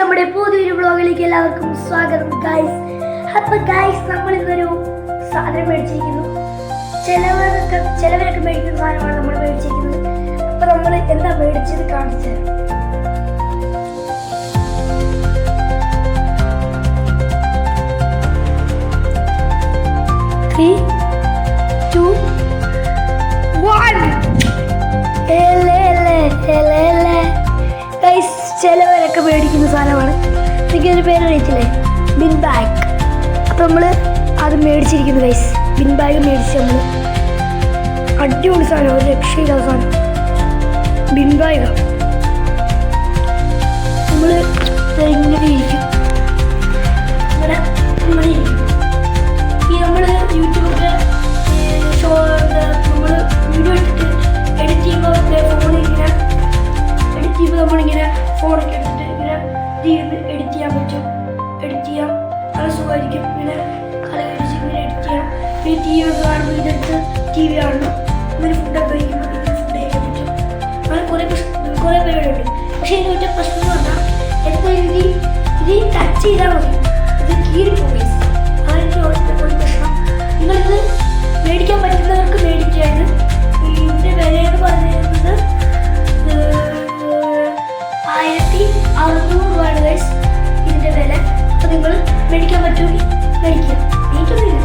നമ്മുടെ പുതിയൊരു വ്ളോഗിലേക്ക് എല്ലാവർക്കും സ്വാഗതം ഗൈസ്. അപ്പോൾ ഗൈസ്, നമ്മൾ ഇന്നൊരു സാധനം മേടിച്ചിരിക്കുന്നു. ചിലവരൊക്കെ മേടിക്കുന്ന സാധനമാണ് നമ്മൾ മേടിച്ചിരിക്കുന്നത്. അപ്പോൾ നമ്മൾ എന്താ മേടിച്ചത് കാണിച്ചു തരാം. ചിലവരൊക്കെ മേടിക്കുന്ന സാധനമാണ്. എനിക്കൊരു പേര് അറിയത്തില്ലേ, ബിൻ ബാഗ്. അപ്പം നമ്മൾ അത് മേടിച്ചിരിക്കുന്നു ഗൈസ്. ബിൻ ബാഗ് മേടിച്ച് നമ്മൾ അടിപൊളി സാധനം, ഒരു രക്ഷയില്ലാത്ത സാധനം ബിൻ ബാഗ്. നമ്മൾ ഇങ്ങനെ ഇരിക്കും, ഇങ്ങനെ ഇങ്ങനെ ഇരിക്കും. ഈ നമ്മൾ യൂട്യൂബിൽ നമ്മൾ വീഡിയോ എടുത്തിട്ട് എഡിറ്റ് ചെയ്യുമ്പോൾ ഫോണിങ്ങനെ എഡിറ്റ് ചെയ്യുമ്പോൾ നമ്മളിങ്ങനെ ഫോണൊക്കെ എടുത്തിട്ട് ഇങ്ങനെ എഡിറ്റ് ചെയ്യാൻ പറ്റും. എഡിറ്റ് ചെയ്യാം, നല്ല സുഖമായിരിക്കും. ഇങ്ങനെ കല കഴിച്ച് ഇങ്ങനെ എഡിറ്റ് ചെയ്യണം. പിന്നെ ടി വി ഒക്കെ കാണുമ്പോൾ ഇതെടുത്ത് ടി വി കാണണം. ഇങ്ങനെ ഫുഡൊക്കെ കഴിക്കുമ്പോൾ ഇങ്ങനെ ഫുഡ് കഴിക്കാൻ പറ്റും. അങ്ങനെ കുറേ പരിപാടിയുണ്ട്. പക്ഷേ ഇതിന് ഒറ്റ പ്രശ്നം എന്ന് പറഞ്ഞാൽ എന്താ ഇത് ടച്ച് ചെയ്താൽ മതി, ഇത് കീറിപ്പോയി. അതെനിക്ക് ഒരു പ്രശ്നം. നിങ്ങളിത് മേടിക്കാൻ പറ്റുന്നവർക്ക് മേടിക്കുകയാണ്. ഇതിൻ്റെ വിലയെന്ന് പറഞ്ഞിരുന്നത് 1600 രൂപയാണ് ഗൈസ് ഇതിൻ്റെ വില. അപ്പോൾ നിങ്ങൾ മേടിക്കാൻ പറ്റുമെങ്കിൽ മേടിക്കുക. എനിക്കൊന്നുമില്ല.